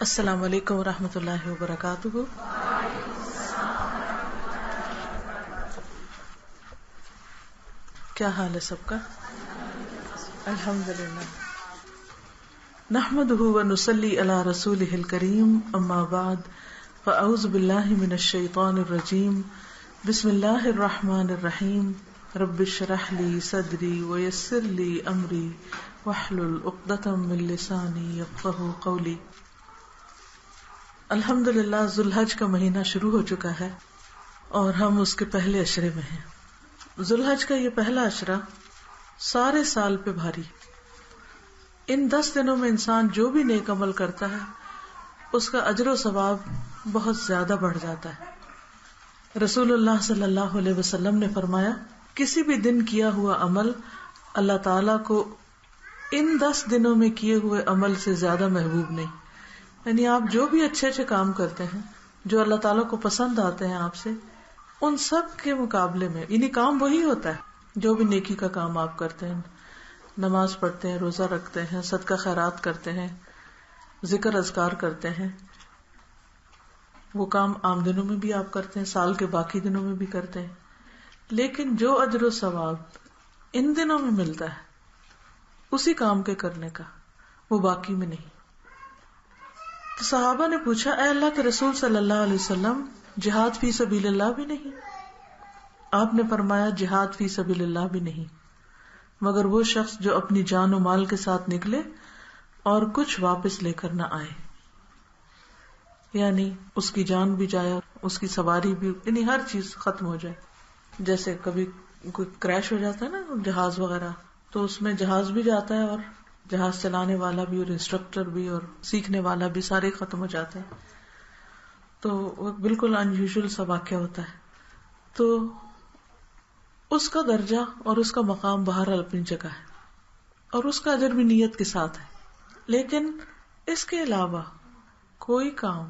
السلام علیکم ورحمۃ اللہ وبرکاتہ۔ کیا حال ہے سب کا؟ الحمدللہ۔ نحمده ونصلی علی رسولہ الکریم، اما بعد فاعوذ باللہ من الشیطان الرجیم، بسم اللہ الرحمن الرحیم، رب اشرح لی صدری ویسر لی امری واحلل عقدۃ من لسانی یفقہوا قولی۔ الحمدللہ ذو الحج کا مہینہ شروع ہو چکا ہے اور ہم اس کے پہلے عشرے میں ہیں۔ ذو الحج کا یہ پہلا عشرہ سارے سال پہ بھاری۔ ان 10 دنوں میں انسان جو بھی نیک عمل کرتا ہے اس کا اجر و ثواب بہت زیادہ بڑھ جاتا ہے۔ رسول اللہ صلی اللہ علیہ وسلم نے فرمایا، کسی بھی دن کیا ہوا عمل اللہ تعالیٰ کو ان 10 دنوں میں کیے ہوئے عمل سے زیادہ محبوب نہیں۔ یعنی آپ جو بھی اچھے اچھے کام کرتے ہیں جو اللہ تعالیٰ کو پسند آتے ہیں آپ سے، ان سب کے مقابلے میں یعنی کام وہی ہوتا ہے جو بھی نیکی کا کام آپ کرتے ہیں، نماز پڑھتے ہیں، روزہ رکھتے ہیں، صدقہ خیرات کرتے ہیں، ذکر اذکار کرتے ہیں، وہ کام عام دنوں میں بھی آپ کرتے ہیں، سال کے باقی دنوں میں بھی کرتے ہیں، لیکن جو اجر و ثواب ان دنوں میں ملتا ہے اسی کام کے کرنے کا، وہ باقی میں نہیں۔ تو صحابہ نے پوچھا، اے اللہ کے رسول صلی اللہ علیہ وسلم، جہاد فی سبیل اللہ بھی نہیں؟ آپ نے فرمایا، جہاد فی سبیل اللہ بھی نہیں مگر وہ شخص جو اپنی جان و مال کے ساتھ نکلے اور کچھ واپس لے کر نہ آئے، یعنی اس کی جان بھی جائے اور اس کی سواری بھی، یعنی ہر چیز ختم ہو جائے۔ جیسے کبھی کوئی کریش ہو جاتا ہے نا جہاز وغیرہ، تو اس میں جہاز بھی جاتا ہے اور جہاز چلانے والا بھی اور انسٹرکٹر بھی اور سیکھنے والا بھی، سارے ختم ہو جاتے ہیں۔ تو وہ بالکل انیوژل سا واقعہ ہوتا ہے۔ تو اس کا درجہ اور اس کا مقام بہرحال اپنی جگہ ہے اور اس کا اجر بھی نیت کے ساتھ ہے، لیکن اس کے علاوہ کوئی کام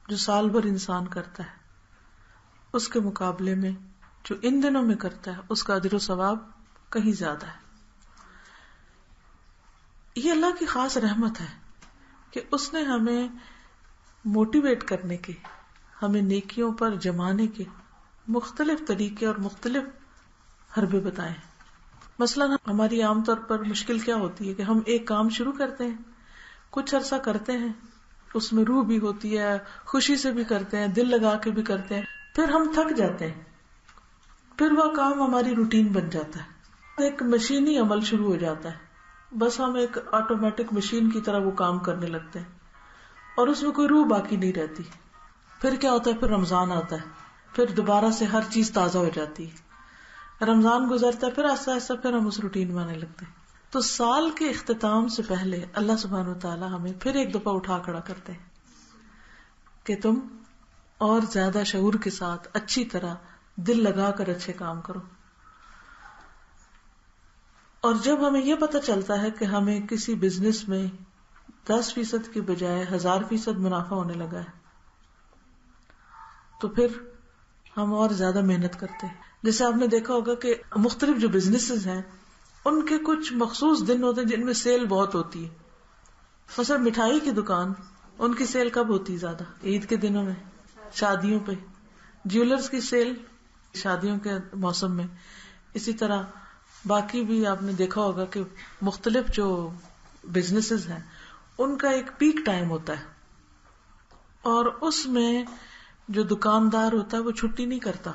جو سال بھر انسان کرتا ہے اس کے مقابلے میں جو ان دنوں میں کرتا ہے اس کا اجر و ثواب کہیں زیادہ ہے۔ یہ اللہ کی خاص رحمت ہے کہ اس نے ہمیں موٹیویٹ کرنے کے، ہمیں نیکیوں پر جمانے کے مختلف طریقے اور مختلف حربے بتائے ہیں۔ مثلاً ہماری عام طور پر مشکل کیا ہوتی ہے کہ ہم ایک کام شروع کرتے ہیں، کچھ عرصہ کرتے ہیں، اس میں روح بھی ہوتی ہے، خوشی سے بھی کرتے ہیں، دل لگا کے بھی کرتے ہیں، پھر ہم تھک جاتے ہیں، پھر وہ کام ہماری روٹین بن جاتا ہے، ایک مشینی عمل شروع ہو جاتا ہے، بس ہم ایک آٹومیٹک مشین کی طرح وہ کام کرنے لگتے ہیں اور اس میں کوئی روح باقی نہیں رہتی۔ پھر کیا ہوتا ہے؟ پھر رمضان آتا ہے، پھر دوبارہ سے ہر چیز تازہ ہو جاتی ہے، رمضان گزرتا ہے، پھر آہستہ آہستہ پھر ہم اس روٹین میں آنے لگتے ہیں۔ تو سال کے اختتام سے پہلے اللہ سبحانہ وتعالی ہمیں پھر ایک دفعہ اٹھا کھڑا کرتے ہیں کہ تم اور زیادہ شعور کے ساتھ اچھی طرح دل لگا کر اچھے کام کرو۔ اور جب ہمیں یہ پتہ چلتا ہے کہ ہمیں کسی بزنس میں 10% کی بجائے 1000% منافع ہونے لگا ہے تو پھر ہم اور زیادہ محنت کرتے ہیں۔ جیسے آپ نے دیکھا ہوگا کہ مختلف جو بزنسز ہیں ان کے کچھ مخصوص دن ہوتے ہیں جن میں سیل بہت ہوتی ہے۔ مثلا مٹھائی کی دکان، ان کی سیل کب ہوتی ہے زیادہ؟ عید کے دنوں میں، شادیوں پہ۔ جیولرز کی سیل شادیوں کے موسم میں۔ اسی طرح باقی بھی آپ نے دیکھا ہوگا کہ مختلف جو بزنسز ہیں ان کا ایک پیک ٹائم ہوتا ہے اور اس میں جو دکاندار ہوتا ہے وہ چھٹی نہیں کرتا،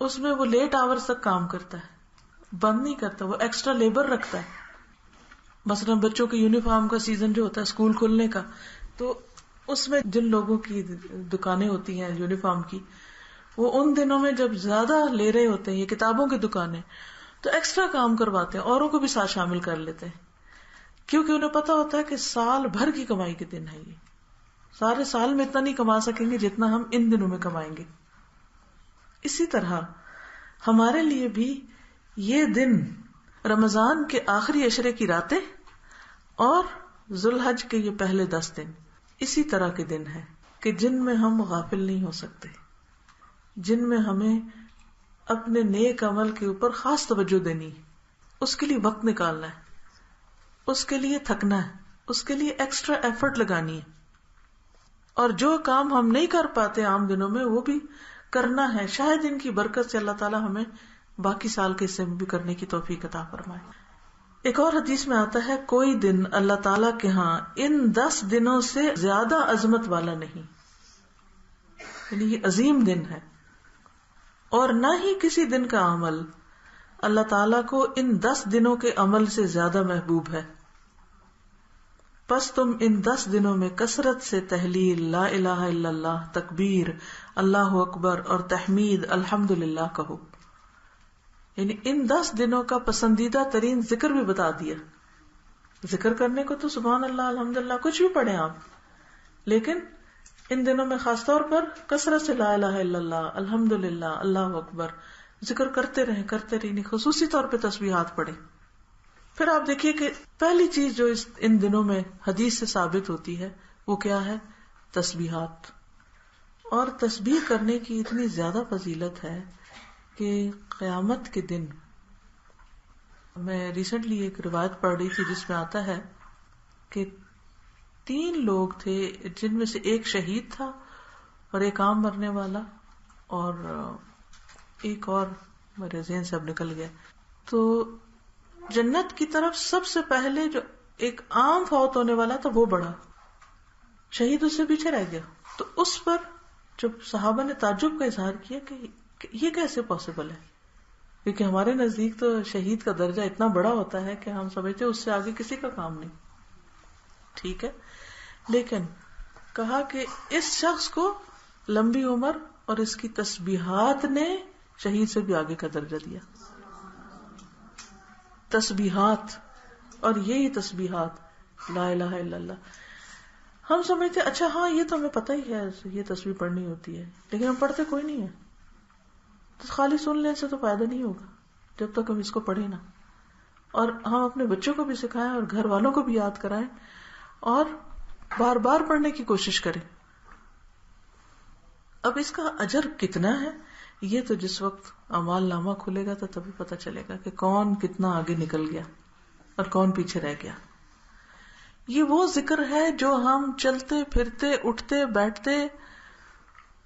اس میں وہ لیٹ آورز تک کام کرتا ہے، بند نہیں کرتا، وہ ایکسٹرا لیبر رکھتا ہے۔ مثلا بچوں کے یونیفارم کا سیزن جو ہوتا ہے اسکول کھلنے کا، تو اس میں جن لوگوں کی دکانیں ہوتی ہیں یونیفارم کی، وہ ان دنوں میں جب زیادہ لے رہے ہوتے ہیں، یہ کتابوں کی دکانیں، تو ایکسٹرا کام کرواتے ہیں، اوروں کو بھی ساتھ شامل کر لیتے ہیں، کیونکہ انہیں پتا ہوتا ہے کہ سال بھر کی کمائی کے دن ہے، یہ سارے سال میں اتنا نہیں کما سکیں گے جتنا ہم ان دنوں میں کمائیں گے۔ اسی طرح ہمارے لیے بھی یہ دن، رمضان کے آخری عشرے کی راتیں اور ذو الحج کے یہ پہلے 10 دن اسی طرح کے دن ہیں کہ جن میں ہم غافل نہیں ہو سکتے، جن میں ہمیں اپنے نیک عمل کے اوپر خاص توجہ دینی ہے، اس کے لیے وقت نکالنا ہے، اس کے لیے تھکنا ہے، اس کے لیے ایکسٹرا ایفرٹ لگانی ہے، اور جو کام ہم نہیں کر پاتے عام دنوں میں وہ بھی کرنا ہے. شاید ان کی برکت سے اللہ تعالیٰ ہمیں باقی سال کے حصے میں بھی کرنے کی توفیق عطا فرمائے. ایک اور حدیث میں آتا ہے کوئی دن اللہ تعالیٰ کے ہاں ان 10 دنوں سے زیادہ عظمت والا نہیں، یعنی یہ عظیم دن ہے، اور نہ ہی کسی دن کا عمل اللہ تعالیٰ کو ان 10 دنوں کے عمل سے زیادہ محبوب ہے. پس تم ان 10 دنوں میں کثرت سے تحلیل، لا الہ الا اللہ، تکبیر، اللہ اکبر اور تحمید الحمدللہ کہو. یعنی ان 10 دنوں کا پسندیدہ ترین ذکر بھی بتا دیا. ذکر کرنے کو تو سبحان اللہ، الحمدللہ کچھ بھی پڑھیں آپ، لیکن ان دنوں میں خاص طور پر کثرت سے لا الہ الا اللہ، الحمدللہ، اللہ اکبر ذکر کرتے رہیں، خصوصی طور پہ تسبیحات پڑھیں. پھر آپ دیکھیے کہ پہلی چیز جو ان دنوں میں حدیث سے ثابت ہوتی ہے وہ کیا ہے؟ تسبیحات. اور تسبیح کرنے کی اتنی زیادہ فضیلت ہے کہ قیامت کے دن، میں ریسنٹلی ایک روایت پڑھ رہی تھی جس میں آتا ہے کہ 3 لوگ تھے جن میں سے ایک شہید تھا اور ایک عام مرنے والا اور ایک اور میرے ذہن سے اب نکل گیا. تو جنت کی طرف سب سے پہلے جو ایک عام فوت ہونے والا تھا وہ بڑھا، شہید اس سے پیچھے رہ گیا. تو اس پر جب صحابہ نے تعجب کا اظہار کیا کہ یہ کیسے پاسبل ہے، کیونکہ ہمارے نزدیک تو شہید کا درجہ اتنا بڑا ہوتا ہے کہ ہم سمجھتے اس سے آگے کسی کا کام نہیں. ٹھیک ہے، لیکن کہا کہ اس شخص کو لمبی عمر اور اس کی تسبیحات نے شہید سے بھی آگے کا درجہ دیا. تسبیحات، اور یہی تسبیحات لا الہ الا اللہ. ہم سمجھتے اچھا ہاں یہ تو ہمیں پتہ ہی ہے، یہ تسبیح پڑھنی ہوتی ہے، لیکن ہم پڑھتے کوئی نہیں ہے. تو خالی سن لینے سے تو فائدہ نہیں ہوگا جب تک ہم اس کو پڑھیں نا. اور ہم اپنے بچوں کو بھی سکھائیں اور گھر والوں کو بھی یاد کرائیں اور بار بار پڑھنے کی کوشش کریں. اب اس کا اجر کتنا ہے یہ تو جس وقت اعمال نامہ کھلے گا تو تبھی پتہ چلے گا کہ کون کتنا آگے نکل گیا اور کون پیچھے رہ گیا. یہ وہ ذکر ہے جو ہم چلتے پھرتے، اٹھتے بیٹھتے،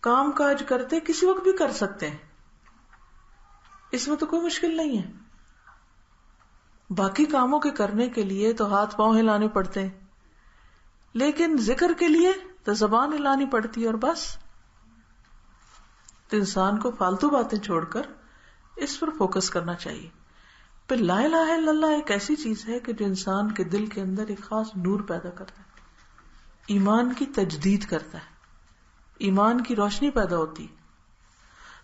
کام کاج کرتے کسی وقت بھی کر سکتے ہیں. اس میں تو کوئی مشکل نہیں ہے. باقی کاموں کے کرنے کے لیے تو ہاتھ پاؤں ہلانے پڑتے ہیں، لیکن ذکر کے لیے تو زبان ہلانی پڑتی ہے اور بس. تو انسان کو فالتو باتیں چھوڑ کر اس پر فوکس کرنا چاہیے. پھر لا الہ الا اللہ ایک ایسی چیز ہے کہ جو انسان کے دل کے اندر ایک خاص نور پیدا کرتا ہے، ایمان کی تجدید کرتا ہے، ایمان کی روشنی پیدا ہوتی ہے.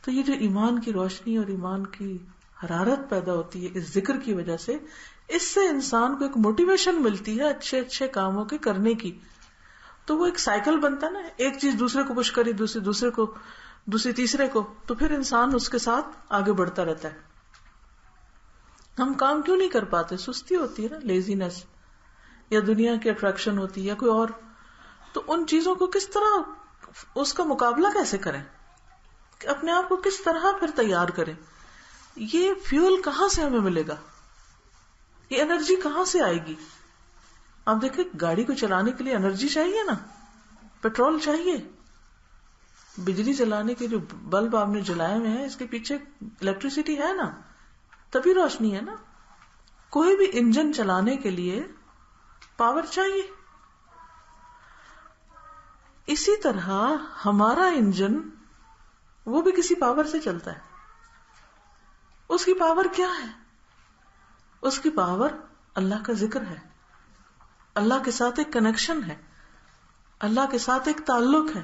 تو یہ جو ایمان کی روشنی اور ایمان کی حرارت پیدا ہوتی ہے اس ذکر کی وجہ سے، اس سے انسان کو ایک موٹیویشن ملتی ہے اچھے اچھے کاموں کے کرنے کی. تو وہ ایک سائیکل بنتا ہے نا، ایک چیز دوسرے کو پش کری، دوسرے کو، دوسری تیسرے کو، تو پھر انسان اس کے ساتھ آگے بڑھتا رہتا ہے. ہم کام کیوں نہیں کر پاتے؟ سستی ہوتی ہے نا، لیزینس، یا دنیا کی اٹریکشن ہوتی ہے یا کوئی اور. تو ان چیزوں کو کس طرح، اس کا مقابلہ کیسے کریں، اپنے آپ کو کس طرح پھر تیار کریں؟ یہ فیول کہاں سے ہمیں ملے گا؟ یہ انرجی کہاں سے آئے گی؟ آپ دیکھیں گاڑی کو چلانے کے لیے انرجی چاہیے نا، پیٹرول چاہیے. بجلی چلانے کے جو بلب آپ نے جلائے ہوئے ہیں اس کے پیچھے الیکٹریسٹی ہے نا، تبھی روشنی ہے نا. کوئی بھی انجن چلانے کے لیے پاور چاہیے. اسی طرح ہمارا انجن وہ بھی کسی پاور سے چلتا ہے. اس کی پاور کیا ہے؟ اس کی پاور اللہ کا ذکر ہے، اللہ کے ساتھ ایک کنیکشن ہے، اللہ کے ساتھ ایک تعلق ہے.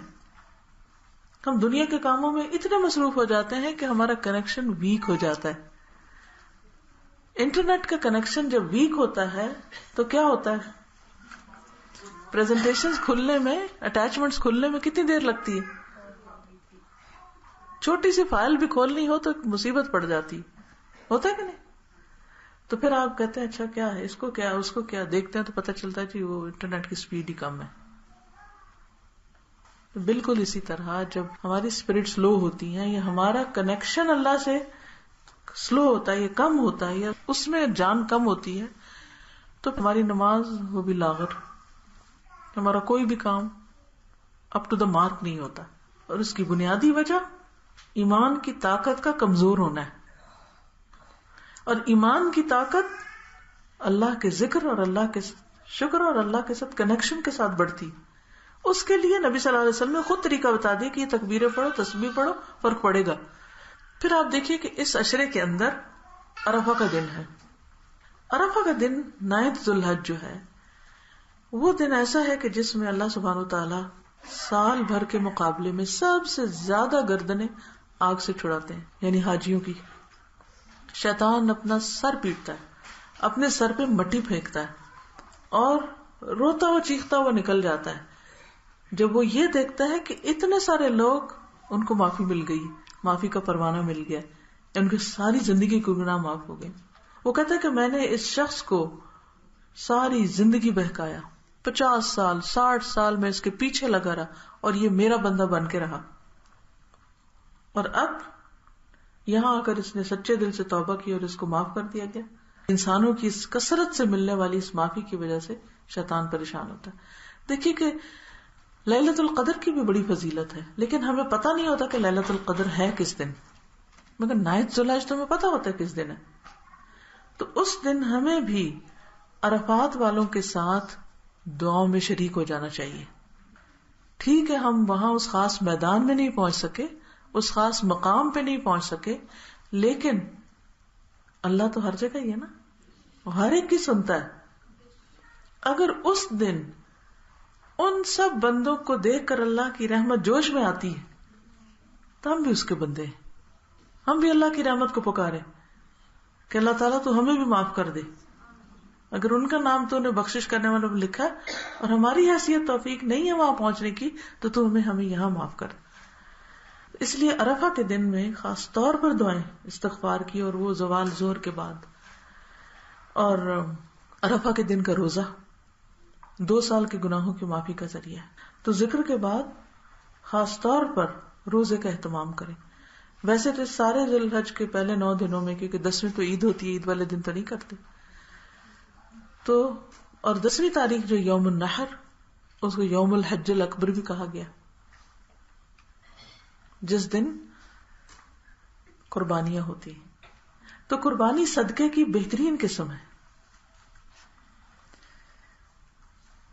ہم دنیا کے کاموں میں اتنے مصروف ہو جاتے ہیں کہ ہمارا کنیکشن ویک ہو جاتا ہے. انٹرنیٹ کا کنیکشن جب ویک ہوتا ہے تو کیا ہوتا ہے؟ پریزنٹیشنز کھلنے میں، اٹیچمنٹس کھلنے میں کتنی دیر لگتی ہے؟ چھوٹی سی فائل بھی کھولنی ہو تو مصیبت پڑ جاتی. ہوتا ہے کہ نہیں؟ تو پھر آپ کہتے ہیں اچھا کیا ہے، اس کو کیا، اس کو کیا، دیکھتے ہیں تو پتہ چلتا ہے جی وہ انٹرنیٹ کی سپیڈ ہی کم ہے. بالکل اسی طرح جب ہماری اسپرٹ سلو ہوتی ہیں یا ہمارا کنیکشن اللہ سے سلو ہوتا ہے یا کم ہوتا ہے یا اس میں جان کم ہوتی ہے تو ہماری نماز وہ بھی لاغر، ہمارا کوئی بھی کام اپ ٹو دا مارک نہیں ہوتا، اور اس کی بنیادی وجہ ایمان کی طاقت کا کمزور ہونا ہے. اور ایمان کی طاقت اللہ کے ذکر اور اللہ کے شکر اور اللہ کے ساتھ کنیکشن کے ساتھ بڑھتی. اس کے لیے نبی صلی اللہ علیہ وسلم نے خود طریقہ بتا دیا کہ یہ تکبیریں پڑھو، تسبیح پڑھو، فرق پڑے گا. پھر آپ دیکھیے کہ اس عشرے کے اندر عرفہ کا دن ہے. عرفہ کا دن 9 ذی الحج جو ہے وہ دن ایسا ہے کہ جس میں اللہ سبحانہ و تعالی سال بھر کے مقابلے میں سب سے زیادہ گردنیں آگ سے چھڑاتے ہیں، یعنی حاجیوں کی. شیطان اپنا سر پیٹتا ہے، اپنے سر پہ مٹی پھینکتا ہے اور روتا ہوا چیختا ہوا نکل جاتا ہے جب وہ یہ دیکھتا ہے کہ اتنے سارے لوگ ان کو معافی مل گئی، معافی کا پروانہ مل گیا، ان کی ساری زندگی کے گناہ معاف ہو گئے. وہ کہتا ہے کہ میں نے اس شخص کو ساری زندگی بہکایا، 50 سال 60 سال میں اس کے پیچھے لگا رہا اور یہ میرا بندہ بن کے رہا، اور اب یہاں آ کر اس نے سچے دل سے توبہ کی اور اس کو معاف کر دیا گیا. انسانوں کی اس کثرت سے ملنے والی اس معافی کی وجہ سے شیطان پریشان ہوتا ہے. دیکھیے کہ لیلۃ القدر کی بھی بڑی فضیلت ہے، لیکن ہمیں پتہ نہیں ہوتا کہ لیلۃ القدر ہے کس دن، مگر 9 ذی الحج تو ہمیں پتہ ہوتا ہے کس دن ہے. تو اس دن ہمیں بھی عرفات والوں کے ساتھ دعاؤں میں شریک ہو جانا چاہیے. ٹھیک ہے ہم وہاں اس خاص میدان میں نہیں پہنچ سکے، اس خاص مقام پہ نہیں پہنچ سکے، لیکن اللہ تو ہر جگہ ہی ہے نا، وہ ہر ایک کی سنتا ہے. اگر اس دن ان سب بندوں کو دیکھ کر اللہ کی رحمت جوش میں آتی ہے تو ہم بھی اس کے بندے ہیں، ہم بھی اللہ کی رحمت کو پکارے کہ اللہ تعالیٰ تو ہمیں بھی معاف کر دے. اگر ان کا نام تو انہیں بخشش کرنے والوں میں لکھا ہے اور ہماری حیثیت توفیق نہیں ہے وہاں پہنچنے کی، تو ہمیں یہاں معاف کر. اس لیے عرفہ کے دن میں خاص طور پر دعائیں استغفار کی، اور وہ زوال ظہر کے بعد. اور عرفہ کے دن کا روزہ 2 سال کے گناہوں کی معافی کا ذریعہ ہے. تو ذکر کے بعد خاص طور پر روزے کا اہتمام کریں. ویسے تو سارے ذی الحج کے پہلے 9 دنوں میں، کیونکہ 10ویں تو عید ہوتی ہے، عید والے دن تو نہیں کرتے، تو اور 10ویں تاریخ جو یوم النحر، اس کو یوم الحج الاکبر بھی کہا گیا، جس دن قربانیاں ہوتی ہیں. تو قربانی صدقے کی بہترین قسم ہے.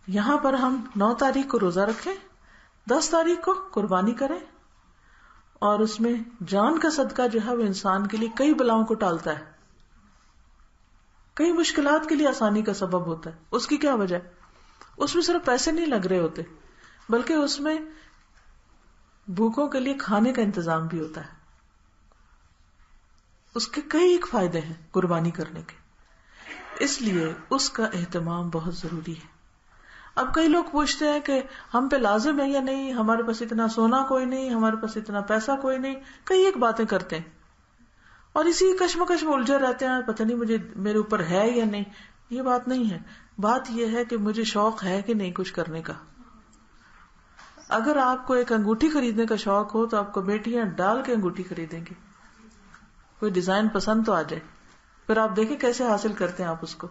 یہاں پر ہم 9 تاریخ کو روزہ رکھیں، 10 تاریخ کو قربانی کریں، اور اس میں جان کا صدقہ جو ہے وہ انسان کے لیے کئی بلاؤں کو ٹالتا ہے، کئی مشکلات کے لیے آسانی کا سبب ہوتا ہے. اس کی کیا وجہ ہے؟ اس میں صرف پیسے نہیں لگ رہے ہوتے، بلکہ اس میں بھوکوں کے لیے کھانے کا انتظام بھی ہوتا ہے. اس کے کئی ایک فائدے ہیں قربانی کرنے کے، اس لیے اس کا اہتمام بہت ضروری ہے. اب کئی لوگ پوچھتے ہیں کہ ہم پہ لازم ہے یا نہیں، ہمارے پاس اتنا سونا کوئی نہیں، ہمارے پاس اتنا پیسہ کوئی نہیں، کئی ایک باتیں کرتے ہیں اور اسی کشمکش میں الجھے رہتے ہیں، پتہ نہیں مجھے میرے اوپر ہے یا نہیں. یہ بات نہیں ہے. بات یہ ہے کہ مجھے شوق ہے کہ نہیں کچھ کرنے کا. اگر آپ کو ایک انگوٹھی خریدنے کا شوق ہو تو آپ کو بیٹیاں ڈال کے انگوٹھی خریدیں گے. کوئی ڈیزائن پسند تو آ جائے، پھر آپ دیکھیں کیسے حاصل کرتے ہیں آپ اس کو.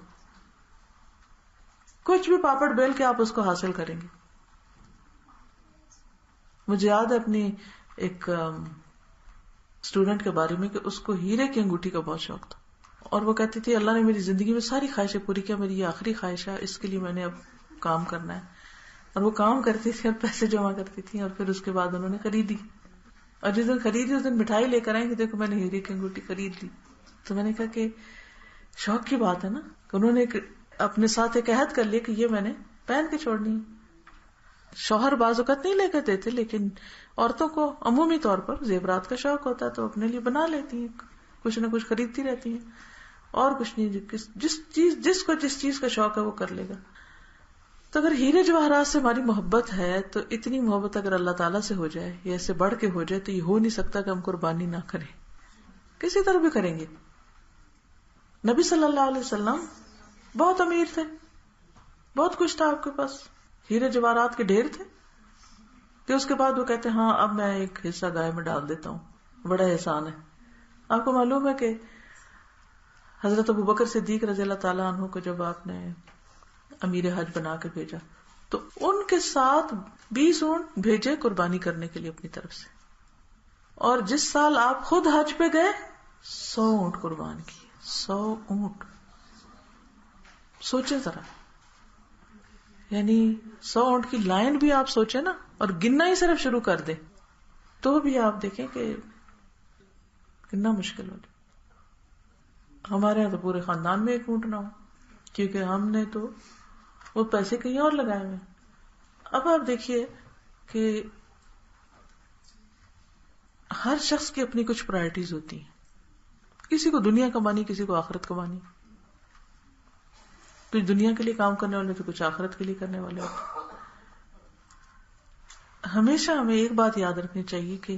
کچھ بھی پاپڑ بیل کے آپ اس کو حاصل کریں گے. مجھے یاد ہے اپنی ایک اسٹوڈنٹ کے بارے میں کہ اس کو ہیرے کی انگوٹھی کا بہت شوق تھا، اور وہ کہتی تھی اللہ نے میری زندگی میں ساری خواہشیں پوری کیا، میری یہ آخری خواہش ہے، اس کے لیے میں نے اب کام کرنا ہے. اور وہ کام کرتی تھی اور پیسے جمع کرتی تھی، اور پھر اس کے بعد انہوں نے خریدی، اور جس دن خریدی اس دن مٹھائی لے کر آئیں کہ دیکھو میں نے ہیرے کی انگوٹھی خرید لی. تو میں نے کہا کہ شوق کی بات ہے نا، کہ انہوں نے اپنے ساتھ ایک عہد کر لیا کہ یہ میں نے پہن کے چھوڑنی ہے. شوہر بعض اوقات نہیں لے کے دیتے، لیکن عورتوں کو عمومی طور پر زیورات کا شوق ہوتا ہے تو اپنے لیے بنا لیتی ہیں، کچھ نہ کچھ خریدتی رہتی ہیں، اور کچھ نہیں، جس کو جس چیز کا شوق ہے وہ کر لے گا. تو اگر ہیرے جواہرات سے ہماری محبت ہے تو اتنی محبت اگر اللہ تعالیٰ سے ہو جائے یا اس سے بڑھ کے ہو جائے تو یہ ہو نہیں سکتا کہ ہم قربانی نہ کریں، کسی طرح بھی کریں گے. نبی صلی اللہ علیہ وسلم بہت امیر تھے، بہت کچھ تھا آپ کے پاس، ہیرے جواہرات کے ڈھیر تھے، کہ اس کے بعد وہ کہتے ہیں ہاں اب میں ایک حصہ گائے میں ڈال دیتا ہوں، بڑا احسان ہے. آپ کو معلوم ہے کہ حضرت ابوبکر صدیق رضی اللہ تعالیٰ عنہ کو جب آپ نے امیر حج بنا کے بھیجا تو ان کے ساتھ 20 اونٹ بھیجے قربانی کرنے کے لیے اپنی طرف سے. اور جس سال آپ خود حج پہ گئے 100 اونٹ قربان کیے. 100 اونٹ. سوچے ذرا, یعنی 100 اونٹ کی لائن بھی آپ سوچے نا, اور گننا ہی صرف شروع کر دیں تو بھی آپ دیکھیں کہ کتنا مشکل ہو جائے. ہمارے یہاں تو پورے خاندان میں 1 اونٹ نہ ہو, کیونکہ ہم نے تو وہ پیسے کہیں اور لگائے ہوئے. اب آپ دیکھیے کہ ہر شخص کی اپنی کچھ پرائرٹیز ہوتی ہیں. کسی کو دنیا کمانی, کسی کو آخرت کمانی. کچھ دنیا کے لیے کام کرنے والے تو کچھ آخرت کے لیے کرنے والے ہوتے. ہمیشہ ہمیں ایک بات یاد رکھنی چاہیے کہ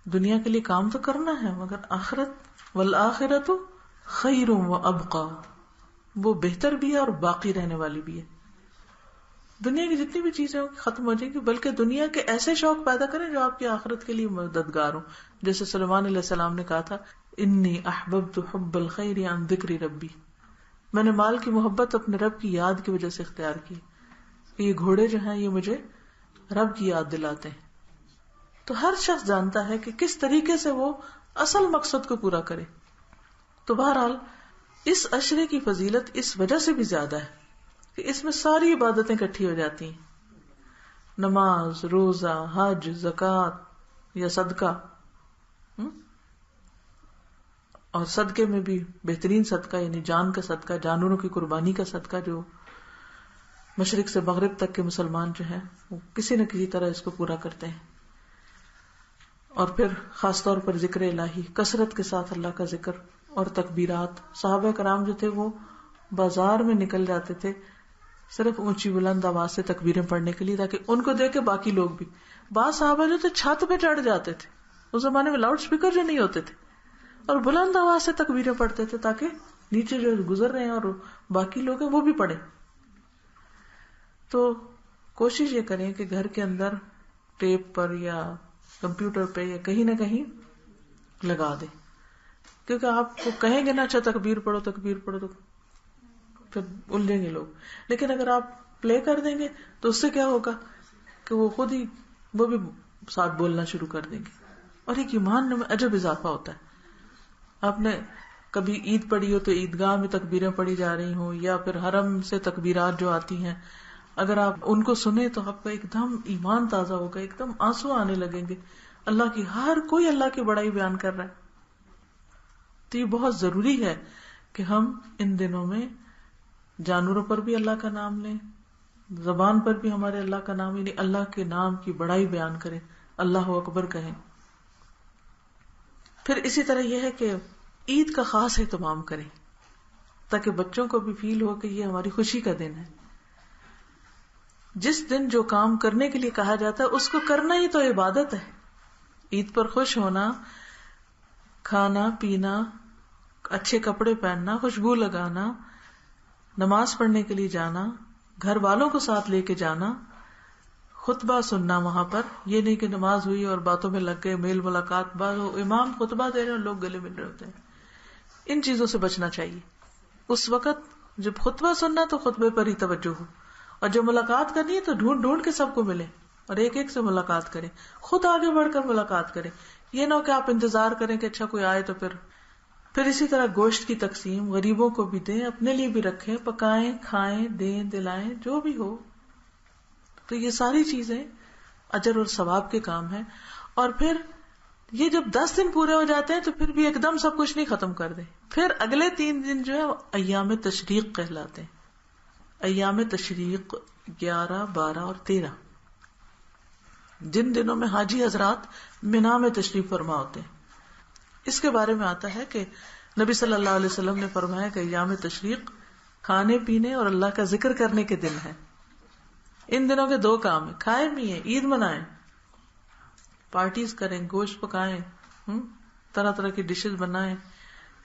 دنیا کے لیے کام تو کرنا ہے, مگر آخرت والآخرت خیر و ابقا, وہ بہتر بھی ہے اور باقی رہنے والی بھی ہے. دنیا کی جتنی بھی چیزیں ختم ہو جائیں گی, بلکہ دنیا کے ایسے شوق پیدا کریں جو آپ کی آخرت کے لیے مددگار ہوں. جیسے سلیمان علیہ السلام نے کہا تھا, انی احببت حب الخیر عن ذکر ربی, میں نے مال کی محبت اپنے رب کی یاد کی وجہ سے اختیار کی. یہ گھوڑے جو ہیں یہ مجھے رب کی یاد دلاتے ہیں. تو ہر شخص جانتا ہے کہ کس طریقے سے وہ اصل مقصد کو پورا کرے. تو بہرحال اس عشرے کی فضیلت اس وجہ سے بھی زیادہ ہے کہ اس میں ساری عبادتیں اکٹھی ہو جاتی ہیں. نماز, روزہ, حج, زکوٰۃ یا صدقہ, اور صدقے میں بھی بہترین صدقہ یعنی جان کا صدقہ, جانوروں کی قربانی کا صدقہ, جو مشرق سے مغرب تک کے مسلمان جو ہیں وہ کسی نہ کسی طرح اس کو پورا کرتے ہیں. اور پھر خاص طور پر ذکر الہی, کثرت کے ساتھ اللہ کا ذکر اور تکبیرات. صحابہ کرام جو تھے وہ بازار میں نکل جاتے تھے صرف اونچی بلند آواز سے تکبیریں پڑھنے کے لیے, تاکہ ان کو دیکھ کے باقی لوگ بھی. بعض صحابہ جو تھے چھت پہ چڑھ جاتے تھے, اس زمانے میں لاؤڈ اسپیکر جو نہیں ہوتے تھے, اور بلند آواز سے تکبیریں پڑھتے تھے تاکہ نیچے جو گزر رہے ہیں اور باقی لوگ ہیں وہ بھی پڑھیں. تو کوشش یہ کریں کہ گھر کے اندر ٹیپ پر یا کمپیوٹر پہ یا کہیں نہ کہیں لگا دیں, کیونکہ آپ کو کہیں گے نا اچھا تکبیر پڑھو تکبیر پڑھو تو پھر الجھیں گے لوگ. لیکن اگر آپ پلے کر دیں گے تو اس سے کیا ہوگا کہ وہ خود ہی وہ بھی ساتھ بولنا شروع کر دیں گے, اور ایک ایمان میں عجب اضافہ ہوتا ہے. آپ نے کبھی عید پڑھی ہو تو عیدگاہ میں تکبیریں پڑھی جا رہی ہوں, یا پھر حرم سے تکبیرات جو آتی ہیں, اگر آپ ان کو سنیں تو آپ کا ایک دم ایمان تازہ ہوگا, ایک دم آنسو آنے لگیں گے. اللہ کی ہر کوئی اللہ کی بڑائی بیان کر رہا ہے. تو یہ بہت ضروری ہے کہ ہم ان دنوں میں جانوروں پر بھی اللہ کا نام لیں, زبان پر بھی ہمارے اللہ کا نام, یعنی اللہ کے نام کی بڑائی بیان کریں, اللہ اکبر کہیں. پھر اسی طرح یہ ہے کہ عید کا خاص اہتمام کریں تاکہ بچوں کو بھی فیل ہو کہ یہ ہماری خوشی کا دن ہے. جس دن جو کام کرنے کے لیے کہا جاتا ہے اس کو کرنا ہی تو عبادت ہے. عید پر خوش ہونا, کھانا پینا, اچھے کپڑے پہننا, خوشبو لگانا, نماز پڑھنے کے لیے جانا, گھر والوں کو ساتھ لے کے جانا, خطبہ سننا وہاں پر. یہ نہیں کہ نماز ہوئی اور باتوں میں لگ گئے, میل ملاقات, امام خطبہ دے رہے ہیں لوگ گلے مل رہے ہوتے ہیں. ان چیزوں سے بچنا چاہیے. اس وقت جب خطبہ سننا تو خطبے پر ہی توجہ ہو, اور جب ملاقات کرنی ہے تو ڈھونڈ ڈھونڈ کے سب کو ملے اور ایک ایک سے ملاقات کریں, خود آگے بڑھ کر ملاقات کریں. یہ نہ ہو کہ آپ انتظار کریں کہ اچھا کوئی آئے تو پھر اسی طرح گوشت کی تقسیم غریبوں کو بھی دیں, اپنے لیے بھی رکھیں, پکائیں, کھائیں, دیں, دلائیں, جو بھی ہو. تو یہ ساری چیزیں اجر اور ثواب کے کام ہیں. اور پھر یہ جب 10 دن پورے ہو جاتے ہیں تو پھر بھی ایک دم سب کچھ نہیں ختم کر دیں. پھر اگلے 3 دن جو ہے ایام تشریق کہلاتے ہیں. ایام تشریق 11, 12 اور 13, جن دنوں میں حاجی حضرات مینا میں تشریف فرما ہوتے ہیں. اس کے بارے میں آتا ہے کہ نبی صلی اللہ علیہ وسلم نے فرمایا کہ ایام تشریق کھانے پینے اور اللہ کا ذکر کرنے کے دن ہے. ان دنوں کے 2 کام ہیں, کھائیں پیئیں, عید منائیں, پارٹیز کریں, گوشت پکائیں, طرح طرح کی ڈشز بنائیں,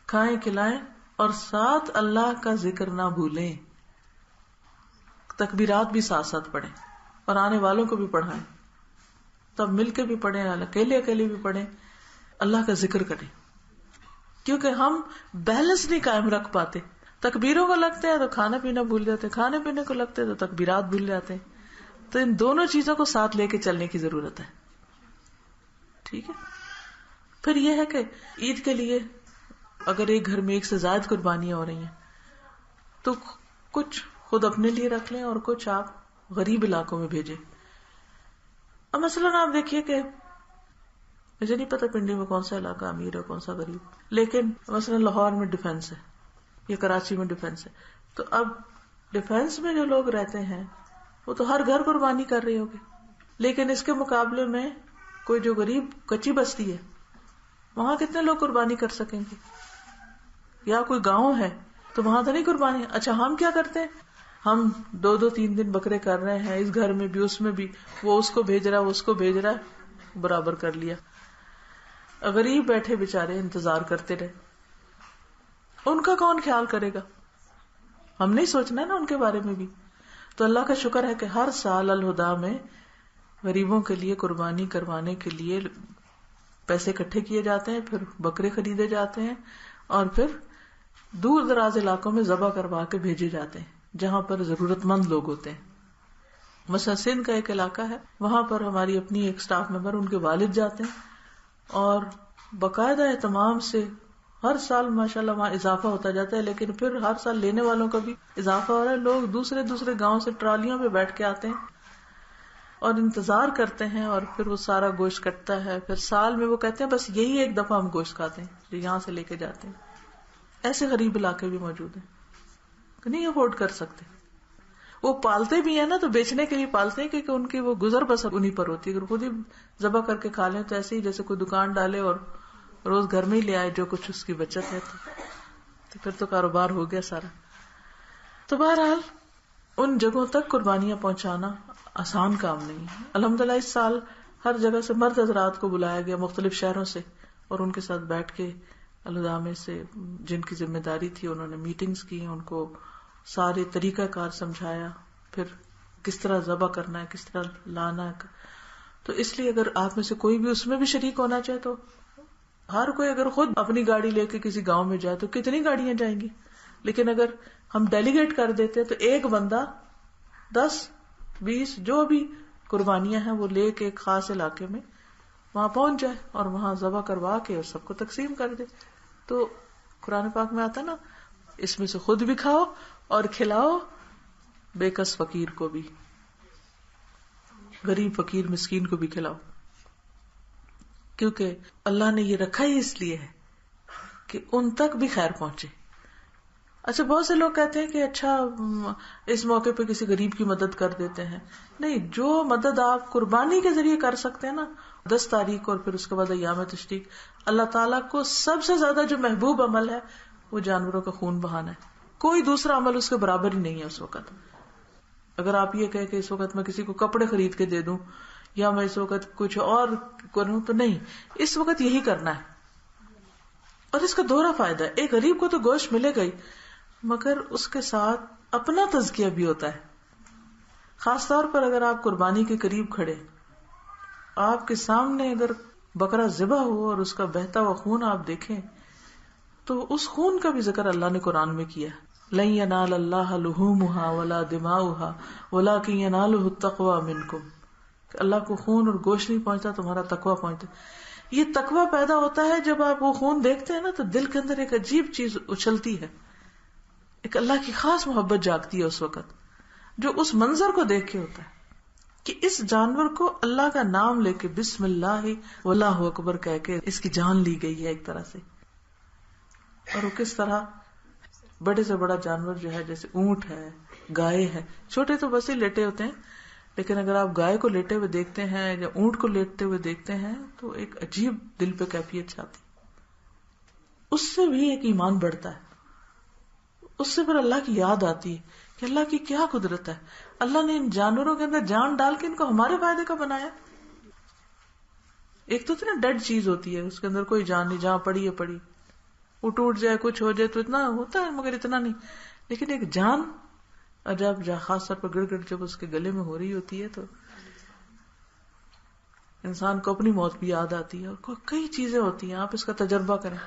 کھائیں کھلائیں, اور ساتھ اللہ کا ذکر نہ بھولیں. تکبیرات بھی ساتھ ساتھ پڑھیں اور آنے والوں کو بھی پڑھائیں, تب مل کے بھی پڑھیں, اکیلے اکیلے بھی پڑھیں, اللہ کا ذکر کریں. کیونکہ ہم بیلنس نہیں قائم رکھ پاتے. تکبیروں کو لگتے ہیں تو کھانا پینا بھول جاتے ہیں، کھانے پینے کو لگتے ہیں تو تکبیرات بھول جاتے ہیں. تو ان دونوں چیزوں کو ساتھ لے کے چلنے کی ضرورت ہے. ٹھیک ہے. پھر یہ ہے کہ عید کے لیے اگر ایک گھر میں ایک سے زائد قربانیاں ہو رہی ہیں تو کچھ خود اپنے لیے رکھ لیں اور کچھ آپ غریب علاقوں میں بھیجیں. اب مثلاً آپ دیکھیے کہ مجھے نہیں پتا پنڈی میں کون سا علاقہ امیر ہے کون سا غریب، لیکن مثلاً لاہور میں ڈیفینس ہے یا کراچی میں ڈیفینس ہے، تو اب ڈیفینس میں جو لوگ رہتے ہیں وہ تو ہر گھر قربانی کر رہے ہوگے، لیکن اس کے مقابلے میں کوئی جو غریب کچی بستی ہے وہاں کتنے لوگ قربانی کر سکیں گے؟ یا کوئی گاؤں ہے تو وہاں تو نہیں قربانی. اچھا ہم کیا کرتے ہیں، ہم 2-3 دن بکرے کر رہے ہیں، اس گھر میں بھی اس میں بھی، وہ اس کو بھیج رہا ہے وہ اس کو بھیج رہا ہے، برابر کر لیا. غریب بیٹھے بےچارے انتظار کرتے رہے، ان کا کون خیال کرے گا؟ ہم نہیں سوچنا ہے نا ان کے بارے میں بھی. تو اللہ کا شکر ہے کہ ہر سال الہدا میں غریبوں کے لیے قربانی کروانے کے لیے پیسے اکٹھے کیے جاتے ہیں، پھر بکرے خریدے جاتے ہیں اور پھر دور دراز علاقوں میں ذبح کروا کے بھیجے جاتے ہیں جہاں پر ضرورت مند لوگ ہوتے ہیں. مثلا سندھ کا ایک علاقہ ہے، وہاں پر ہماری اپنی ایک سٹاف ممبر ان کے والد جاتے ہیں اور باقاعدہ اہتمام سے ہر سال ماشاءاللہ وہاں اضافہ ہوتا جاتا ہے، لیکن پھر ہر سال لینے والوں کا بھی اضافہ ہو رہا ہے. لوگ دوسرے گاؤں سے ٹرالیوں پہ بیٹھ کے آتے ہیں اور انتظار کرتے ہیں اور پھر وہ سارا گوشت کٹتا ہے. پھر سال میں وہ کہتے ہیں بس یہی ایک دفعہ ہم گوشت کھاتے ہیں جو یہاں سے لے کے جاتے ہیں. ایسے غریب علاقے بھی موجود ہیں کہ نہیں افورڈ کر سکتے. وہ پالتے بھی ہیں نا تو بیچنے کے لیے پالتے ہیں کیونکہ ان کی وہ گزر بسر انہیں پر ہوتی ہے. اگر خود ہی ذبح کر کے کھا لیں تو ایسے ہی جیسے کوئی دکان ڈالے اور روز گھر میں ہی لے آئے جو کچھ اس کی بچت ہے تو پھر تو کاروبار ہو گیا سارا. تو بہرحال ان جگہوں تک قربانیاں پہنچانا آسان کام نہیں ہے. الحمدللہ اس سال ہر جگہ سے مرد حضرات کو بلایا گیا مختلف شہروں سے اور ان کے ساتھ بیٹھ کے الہدامے سے جن کی ذمہ داری تھی انہوں نے میٹنگز کی، ان کو سارے طریقہ کار سمجھایا، پھر کس طرح ذبح کرنا ہے، کس طرح لانا ہے. تو اس لیے اگر آپ میں سے کوئی بھی اس میں بھی شریک ہونا چاہے تو ہر کوئی اگر خود اپنی گاڑی لے کے کسی گاؤں میں جائے تو کتنی گاڑیاں جائیں گی، لیکن اگر ہم ڈیلیگیٹ کر دیتے تو ایک بندہ 10-20 جو بھی قربانیاں ہیں وہ لے کے ایک خاص علاقے میں وہاں پہنچ جائے اور وہاں ذبح کروا کے اور سب کو تقسیم کر دے. تو قرآن پاک میں آتا نا اس میں سے خود بھی کھاؤ اور کھلاؤ بے کس فقیر کو بھی، غریب فقیر مسکین کو بھی کھلاؤ، کیونکہ اللہ نے یہ رکھا ہی اس لیے ہے کہ ان تک بھی خیر پہنچے. اچھا بہت سے لوگ کہتے ہیں کہ اچھا اس موقع پہ کسی غریب کی مدد کر دیتے ہیں. نہیں، جو مدد آپ قربانی کے ذریعے کر سکتے ہیں نا 10 تاریخ اور پھر اس کے بعد ایام تشریق، اللہ تعالیٰ کو سب سے زیادہ جو محبوب عمل ہے وہ جانوروں کا خون بہانا ہے. کوئی دوسرا عمل اس کے برابر ہی نہیں ہے اس وقت. اگر آپ یہ کہیں کہ اس وقت میں کسی کو کپڑے خرید کے دے دوں یا میں اس وقت کچھ اور کروں تو نہیں، اس وقت یہی کرنا ہے. اور اس کا دوہرا فائدہ ہے، ایک غریب کو تو گوشت ملے گا ہی مگر اس کے ساتھ اپنا تزکیہ بھی ہوتا ہے. خاص طور پر اگر آپ قربانی کے قریب کھڑے، آپ کے سامنے اگر بکرا ذبح ہو اور اس کا بہتا ہوا خون آپ دیکھیں تو اس خون کا بھی ذکر اللہ نے قرآن میں کیا ہے. لن ینال اللہ لحومها ولا دماؤها ولکن ینالہ التقوی منکم، کہ اللہ کو خون اور گوشت نہیں پہنچتا، تمہارا تقوی پہنچتا. یہ تقوی پیدا ہوتا ہے جب آپ وہ خون دیکھتے ہیں نا تو دل کے اندر ایک عجیب چیز اچھلتی ہے، ایک اللہ کی خاص محبت جاگتی ہے اس وقت، جو اس منظر کو دیکھ کے ہوتا ہے کہ اس جانور کو اللہ کا نام لے کے بسم اللہ واللہ اکبر کہہ کے اس کی جان لی گئی ہے ایک طرح سے. اور وہ کس طرح بڑے سے بڑا جانور جو ہے جیسے اونٹ ہے، گائے ہے، چھوٹے تو بس ہی لیٹے ہوتے ہیں، لیکن اگر آپ گائے کو لیٹے ہوئے دیکھتے ہیں یا اونٹ کو لیٹتے ہوئے دیکھتے ہیں تو ایک عجیب دل پہ کیفیت چاہتی، اس سے بھی ایک ایمان بڑھتا ہے. اس سے پھر اللہ کی یاد آتی ہے کہ اللہ کی کیا قدرت ہے، اللہ نے ان جانوروں کے اندر جان ڈال کے ان کو ہمارے فائدے کا بنایا. ایک تو اتنا ڈیڈ چیز ہوتی ہے اس کے اندر کوئی جان نہیں، جہاں پڑی ہے پڑی، وہ ٹوٹ جائے کچھ ہو جائے تو اتنا ہوتا ہے مگر اتنا نہیں. لیکن ایک جان جب خاص طور پر گڑ گڑ جب اس کے گلے میں ہو رہی ہوتی ہے تو انسان کو اپنی موت بھی یاد آتی ہے. اور کئی چیزیں ہوتی ہیں، آپ اس کا تجربہ کریں.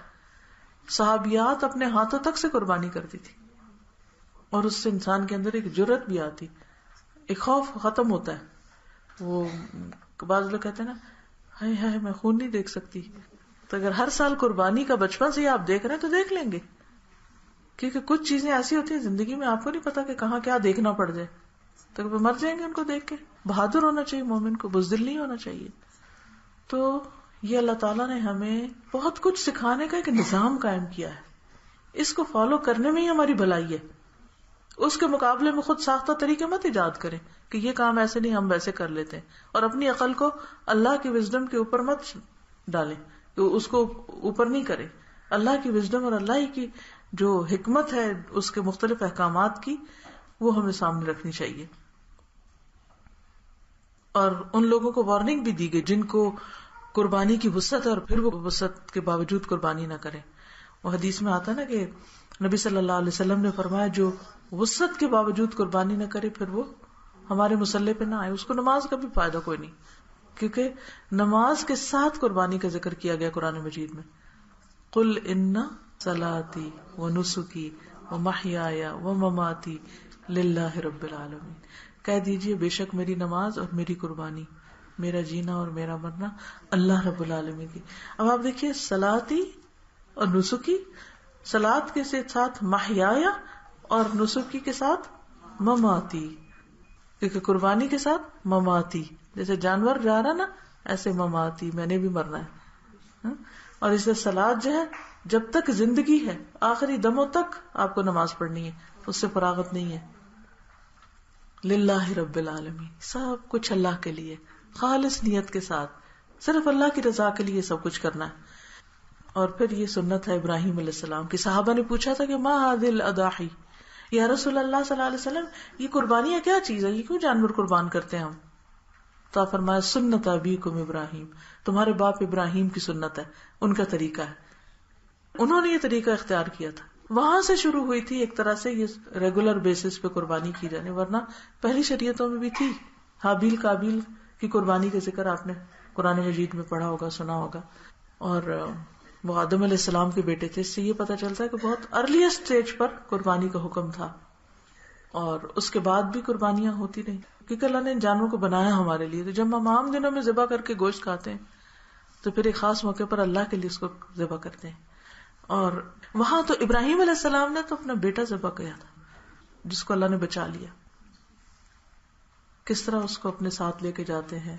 صحابیات اپنے ہاتھوں تک سے قربانی کرتی تھی، اور اس سے انسان کے اندر ایک جرأت بھی آتی, ایک خوف ختم ہوتا ہے. وہ بعض لوگ کہتے ہیں نا, ہائے ہائے میں خون نہیں دیکھ سکتی. تو اگر ہر سال قربانی کا بچپن سے ہی آپ دیکھ رہے ہیں تو دیکھ لیں گے, کیونکہ کچھ چیزیں ایسی ہوتی ہیں زندگی میں آپ کو نہیں پتا کہ کہاں کیا دیکھنا پڑ جائے, تو مر جائیں گے ان کو دیکھ کے. بہادر ہونا چاہیے مومن کو, بزدل نہیں ہونا چاہیے. تو یہ اللہ تعالیٰ نے ہمیں بہت کچھ سکھانے کا ایک نظام قائم کیا ہے, اس کو فالو کرنے میں ہی ہماری بھلائی ہے. اس کے مقابلے میں خود ساختہ طریقے مت ایجاد کریں کہ یہ کام ایسے نہیں ہم ویسے کر لیتے ہیں, اور اپنی عقل کو اللہ کی وزڈم کے اوپر مت ڈالیں کہ اس کو اوپر نہیں کریں. اللہ کی وزڈم اور اللہ کی جو حکمت ہے اس کے مختلف احکامات کی, وہ ہمیں سامنے رکھنی چاہیے. اور ان لوگوں کو وارننگ بھی دی گئی جن کو قربانی کی وسعت ہے اور پھر وہ وسعت کے باوجود قربانی نہ کریں. وہ حدیث میں آتا ہے نا کہ نبی صلی اللہ علیہ وسلم نے فرمایا جو وسعت کے باوجود قربانی نہ کرے پھر وہ ہمارے مصلی پہ نہ آئے, اس کو نماز کا بھی فائدہ کوئی نہیں, کیونکہ نماز کے ساتھ قربانی کا ذکر کیا گیا قرآن مجید میں. قل ان صلاتی ونسکی ومحیایا ومماتی للہ رب العالمین, کہہ دیجئے بے شک میری نماز اور میری قربانی, میرا جینا اور میرا مرنا اللہ رب العالمین کی. اب آپ دیکھیے صلاتی اور نسکی, صلات کے ساتھ محیایا اور نسکی کے ساتھ مماتی, کیونکہ قربانی کے ساتھ مماتی, جیسے جانور جا رہا نا ایسے مماتی میں نے بھی مرنا ہے. اور اس سے صلات جو ہے جب تک زندگی ہے آخری دموں تک آپ کو نماز پڑھنی ہے, اس سے فراغت نہیں ہے. للہ رب العالمین, سب کچھ اللہ کے لیے خالص نیت کے ساتھ, صرف اللہ کی رضا کے لیے سب کچھ کرنا ہے. اور پھر یہ سنت ہے ابراہیم علیہ السلام کی. صحابہ نے پوچھا تھا کہ ما هذه الاضاحی, یا رسول اللہ صلی اللہ علیہ وسلم یہ قربانیاں کیا چیز ہے, یہ کیوں جانور قربان کرتے ہیں ہم؟ تو فرمایا سنت ابیکم ابراہیم, تمہارے باپ ابراہیم کی سنت ہے, ان کا طریقہ ہے, انہوں نے یہ طریقہ اختیار کیا تھا. وہاں سے شروع ہوئی تھی ایک طرح سے یہ ریگولر بیسس پہ قربانی کی جانے, ورنہ پہلی شریعتوں میں بھی تھی. حابیل قابیل کی قربانی کا ذکر آپ نے قرآن مجید میں پڑھا ہوگا, سنا ہوگا. اور وہ آدم علیہ السلام کے بیٹے تھے. اس سے یہ پتا چلتا ہے کہ بہت ارلیسٹ اسٹیج پر قربانی کا حکم تھا, اور اس کے بعد بھی قربانیاں ہوتی رہی, کیونکہ اللہ نے ان جانوروں کو بنایا ہمارے لیے. تو جب ہم عام دنوں میں ذبح کر کے گوشت کھاتے ہیں تو پھر ایک خاص موقع پر اللہ کے لیے اس کو ذبح کرتے ہیں. اور وہاں تو ابراہیم علیہ السلام نے تو اپنا بیٹا ذبح کیا تھا جس کو اللہ نے بچا لیا. کس طرح اس کو اپنے ساتھ لے کے جاتے ہیں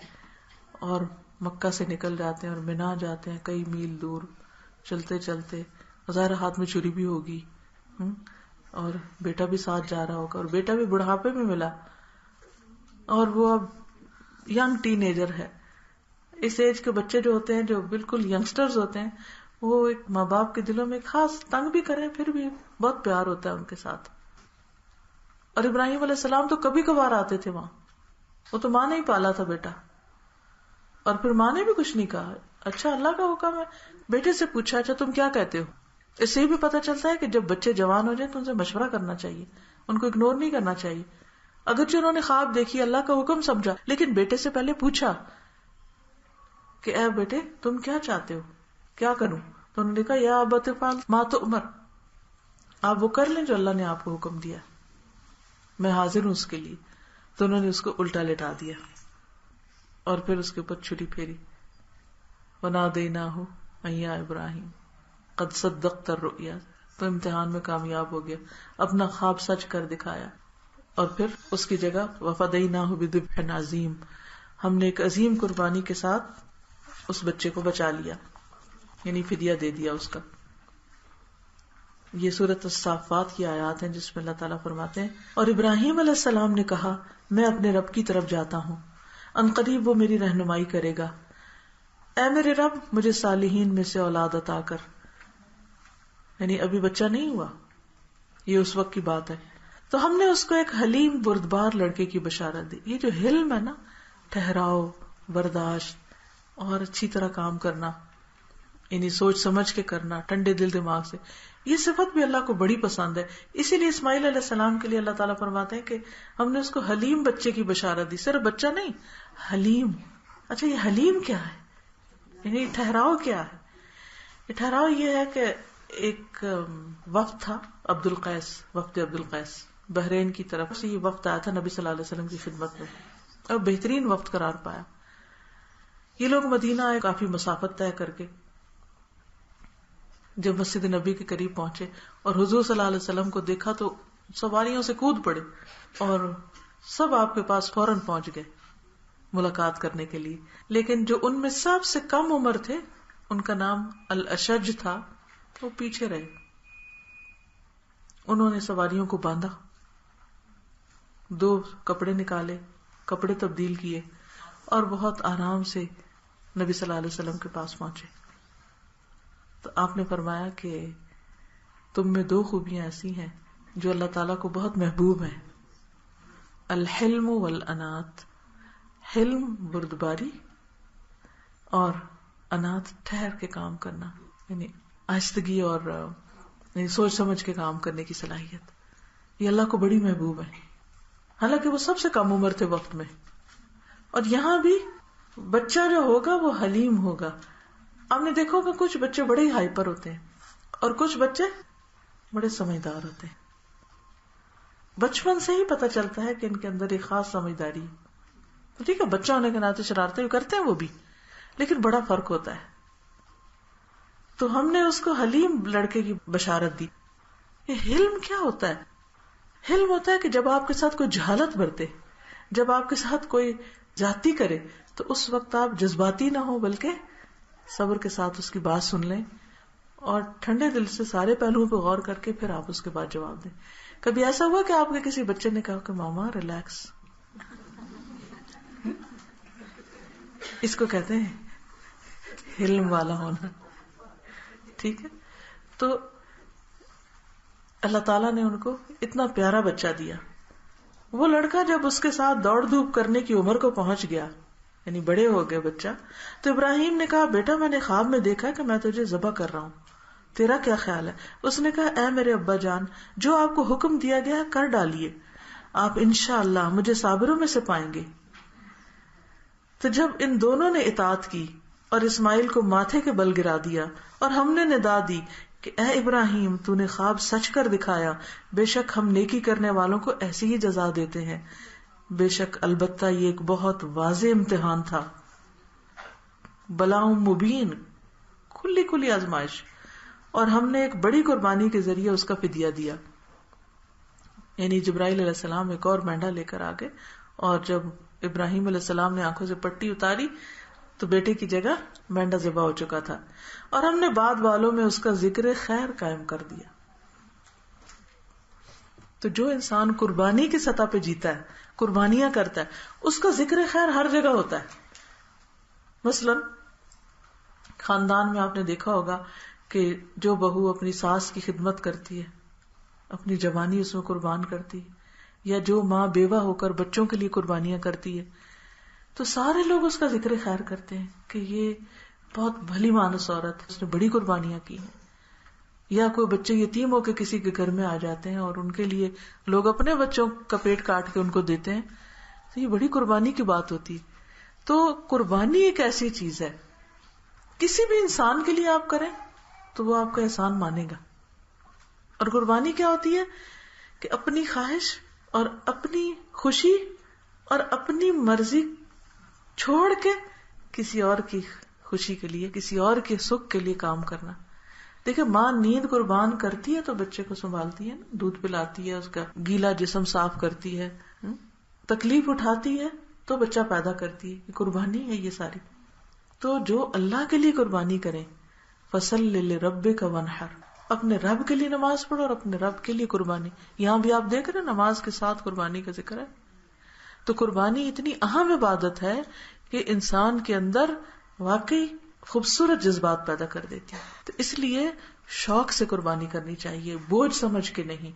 اور مکہ سے نکل جاتے ہیں اور مینا جاتے ہیں کئی میل دور چلتے چلتے, ظاہر ہاتھ میں چھری بھی ہوگی اور بیٹا بھی ساتھ جا رہا ہوگا, اور بیٹا بھی بڑھاپے میں ملا اور وہ اب ینگ ٹین ایجر ہے. اس ایج کے بچے جو ہوتے ہیں جو بالکل ینگسٹرز ہوتے ہیں وہ ایک ماں باپ کے دلوں میں خاص تنگ بھی کریں پھر بھی بہت پیار ہوتا ہے ان کے ساتھ. اور ابراہیم علیہ السلام تو کبھی کبھار آتے تھے وہاں, وہ تو ماں نے ہی پالا تھا بیٹا, اور پھر ماں نے بھی کچھ نہیں کہا. اچھا اللہ کا حکم ہے, بیٹے سے پوچھا اچھا تم کیا کہتے ہو. اس سے بھی پتا چلتا ہے کہ جب بچے جوان ہو جائیں تو ان سے مشورہ کرنا چاہیے, ان کو اگنور نہیں کرنا چاہیے. اگرچہ انہوں نے خواب دیکھی, اللہ کا حکم سمجھا, لیکن بیٹے سے پہلے پوچھا کہ اے بیٹے تم کیا چاہتے ہو, کیا کروں؟ تو انہوں نے کہا یا ابت افعل ما تؤمر, آپ وہ کر لیں جو اللہ نے آپ کو حکم دیا, میں حاضر ہوں اس کے لیے. تو انہوں نے اس کو الٹا لٹا دیا اور پھر اس کے اوپر چھری پھیری. وَنَادَيْنَاهُ أَن يَا إِبْرَاهِيمُ قَدْ صَدَّقْتَ الرُّؤْيَا, تو امتحان میں کامیاب ہو گیا, اپنا خواب سچ کر دکھایا. اور پھر اس کی جگہ وَفَدَيْنَاهُ بِذِبْحٍ عَظِيمٍ, ہم نے ایک عظیم قربانی کے ساتھ اس بچے کو بچا لیا, یعنی فدیہ دے دیا اس کا. یہ سورۃ الصافات کی آیات ہیں جس میں اللہ تعالیٰ فرماتے ہیں اور ابراہیم علیہ السلام نے کہا میں اپنے رب کی طرف جاتا ہوں, ان قریب وہ میری رہنمائی کرے گا. اے میرے رب مجھے صالحین میں سے اولاد عطا کر. یعنی ابھی بچہ نہیں ہوا, یہ اس وقت کی بات ہے. تو ہم نے اس کو ایک حلیم بردبار لڑکے کی بشارت دی. یہ جو حلم ہے نا, ٹھہراؤ, برداشت اور اچھی طرح کام کرنا, یعنی سوچ سمجھ کے کرنا, ٹھنڈے دل دماغ سے, یہ صفت بھی اللہ کو بڑی پسند ہے. اسی لیے اسماعیل علیہ السلام کے لیے اللہ تعالیٰ فرماتے ہیں کہ ہم نے اس کو حلیم بچے کی بشارت دی. صرف بچہ نہیں, حلیم. اچھا یہ حلیم کیا ہے, یعنی ٹھہراؤ کیا ہے؟ یہ ٹھہراؤ یہ ہے کہ ایک وفد تھا, وفد عبد القیس, بحرین کی طرف سے یہ وقت آیا تھا نبی صلی اللہ علیہ وسلم کی خدمت میں، اور بہترین وقت قرار پایا. یہ لوگ مدینہ آئے کافی مسافت طے کر کے. جب مسجد نبی کے قریب پہنچے اور حضور صلی اللہ علیہ وسلم کو دیکھا تو سواریوں سے کود پڑے اور سب آپ کے پاس فوراً پہنچ گئے ملاقات کرنے کے لیے. لیکن جو ان میں سب سے کم عمر تھے، ان کا نام الاشج تھا، وہ پیچھے رہے. انہوں نے سواریوں کو باندھا، 2 کپڑے نکالے، کپڑے تبدیل کیے اور بہت آرام سے نبی صلی اللہ علیہ وسلم کے پاس پہنچے. تو آپ نے فرمایا کہ تم میں 2 خوبیاں ایسی ہیں جو اللہ تعالیٰ کو بہت محبوب ہیں، الحلم والانات. حلم بردباری اور انات ٹھہر کے کام کرنا، یعنی آہستگی اور یعنی سوچ سمجھ کے کام کرنے کی صلاحیت. یہ اللہ کو بڑی محبوب ہے. حالانکہ وہ سب سے کم عمر تھے وقت میں. اور یہاں بھی بچہ جو ہوگا وہ حلیم ہوگا. آپ نے دیکھو کہ کچھ بچے بڑے ہی ہائپر ہوتے ہیں اور کچھ بچے بڑے سمجھدار ہوتے ہیں. بچپن سے ہی پتہ چلتا ہے کہ ان کے اندر ایک خاص سمجھداری ہے. تو ٹھیک ہے، بچہ ہونے کے ناطے شرارتیں کرتے ہیں وہ بھی، لیکن بڑا فرق ہوتا ہے. تو ہم نے اس کو حلیم لڑکے کی بشارت دی. یہ حلم کیا ہوتا ہے؟ حلم ہوتا ہے کہ جب آپ کے ساتھ کوئی جہالت برتے، جب آپ کے ساتھ کوئی زیادتی کرے تو اس وقت آپ جذباتی نہ ہو بلکہ صبر کے ساتھ اس کی بات سن لیں اور ٹھنڈے دل سے سارے پہلوؤں پہ غور کر کے پھر آپ اس کے بعد جواب دیں. کبھی ایسا ہوا کہ آپ کے کسی بچے نے کہا کہ ماما ریلیکس؟ اس کو کہتے ہیں حلم والا ہونا. ٹھیک ہے، تو اللہ تعالیٰ نے ان کو اتنا پیارا بچہ دیا. وہ لڑکا جب اس کے ساتھ دوڑ دھوپ کرنے کی عمر کو پہنچ گیا، یعنی بڑے ہو گئے بچہ، تو ابراہیم نے کہا بیٹا میں نے خواب میں دیکھا کہ میں تجھے ذبح کر رہا ہوں، تیرا کیا خیال ہے؟ اس نے کہا اے میرے ابا جان، جو آپ کو حکم دیا گیا کر ڈالیے، آپ انشاءاللہ مجھے صابروں میں سے پائیں گے. تو جب ان دونوں نے اطاعت کی اور اسماعیل کو ماتھے کے بل گرا دیا اور ہم نے ندا دی کہ اے ابراہیم تو نے خواب سچ کر دکھایا، بے شک ہم نیکی کرنے والوں کو ایسی ہی جزا دیتے ہیں. بے شک البتہ یہ ایک بہت واضح امتحان تھا، بلاؤں مبین، کھلی کھلی آزمائش، اور ہم نے ایک بڑی قربانی کے ذریعے اس کا فدیہ دیا. یعنی جبرائیل علیہ السلام ایک اور مینڈا لے کر آگے، اور جب ابراہیم علیہ السلام نے آنکھوں سے پٹی اتاری تو بیٹے کی جگہ مینڈا ذبح ہو چکا تھا، اور ہم نے بعد والوں میں اس کا ذکر خیر قائم کر دیا. تو جو انسان قربانی کی سطح پہ جیتا ہے، قربانیاں کرتا ہے، اس کا ذکر خیر ہر جگہ ہوتا ہے. مثلا خاندان میں آپ نے دیکھا ہوگا کہ جو بہو اپنی ساس کی خدمت کرتی ہے، اپنی جوانی اس میں قربان کرتی ہے، یا جو ماں بیوہ ہو کر بچوں کے لیے قربانیاں کرتی ہے، تو سارے لوگ اس کا ذکر خیر کرتے ہیں کہ یہ بہت بھلی مانس عورت ہے، اس نے بڑی قربانیاں کی ہیں. یا کوئی بچے یتیم ہو کے کسی کے گھر میں آ جاتے ہیں اور ان کے لیے لوگ اپنے بچوں کا پیٹ کاٹ کے ان کو دیتے ہیں، تو یہ بڑی قربانی کی بات ہوتی ہے. تو قربانی ایک ایسی چیز ہے، کسی بھی انسان کے لیے آپ کریں تو وہ آپ کا احسان مانے گا. اور قربانی کیا ہوتی ہے کہ اپنی خواہش اور اپنی خوشی اور اپنی مرضی چھوڑ کے کسی اور کی خوشی کے لیے، کسی اور کے سکھ کے لیے کام کرنا. دیکھیں ماں نیند قربان کرتی ہے تو بچے کو سنبھالتی ہے، دودھ پلاتی ہے، اس کا گیلا جسم صاف کرتی ہے، تکلیف اٹھاتی ہے تو بچہ پیدا کرتی ہے. یہ قربانی ہے یہ ساری. تو جو اللہ کے لیے قربانی کریں، فصل لربک وانحر، اپنے رب کے لیے نماز پڑھو اور اپنے رب کے لیے قربانی. یہاں بھی آپ دیکھ رہے ہیں نماز کے ساتھ قربانی کا ذکر ہے. تو قربانی اتنی اہم عبادت ہے کہ انسان کے اندر واقعی خوبصورت جذبات پیدا کر دیتی ہے. تو اس لیے شوق سے قربانی کرنی چاہیے، بوجھ سمجھ کے نہیں،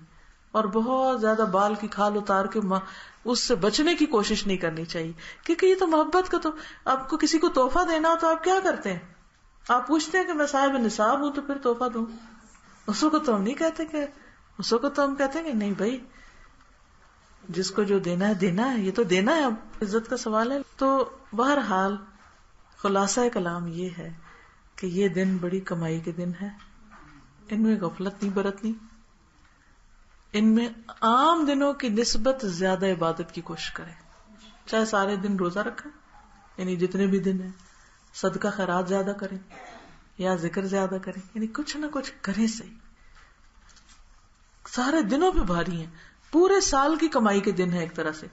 اور بہت زیادہ بال کی کھال اتار کے اس سے بچنے کی کوشش نہیں کرنی چاہیے. کیونکہ یہ تو محبت کا، تو آپ کو کسی کو تحفہ دینا ہو تو آپ کیا کرتے ہیں؟ آپ پوچھتے ہیں کہ میں صاحب نصاب ہوں تو پھر تحفہ دوں. اس کو تو ہم نہیں کہتے کہ، اس کو تو ہم کہتے ہیں کہ نہیں بھائی جس کو جو دینا ہے دینا ہے، یہ تو دینا ہے، اب عزت کا سوال ہے. تو بہرحال خلاصہ کلام یہ ہے کہ یہ دن بڑی کمائی کے دن ہے، ان میں غفلت نہیں برتنی، ان میں عام دنوں کی نسبت زیادہ عبادت کی کوشش کریں. چاہے سارے دن روزہ رکھیں، یعنی جتنے بھی دن ہیں، صدقہ خیرات زیادہ کریں یا ذکر زیادہ کریں، یعنی کچھ نہ کچھ کریں. صحیح سارے دنوں پہ بھاری ہیں، پورے سال کی کمائی کے دن ہے ایک طرح سے.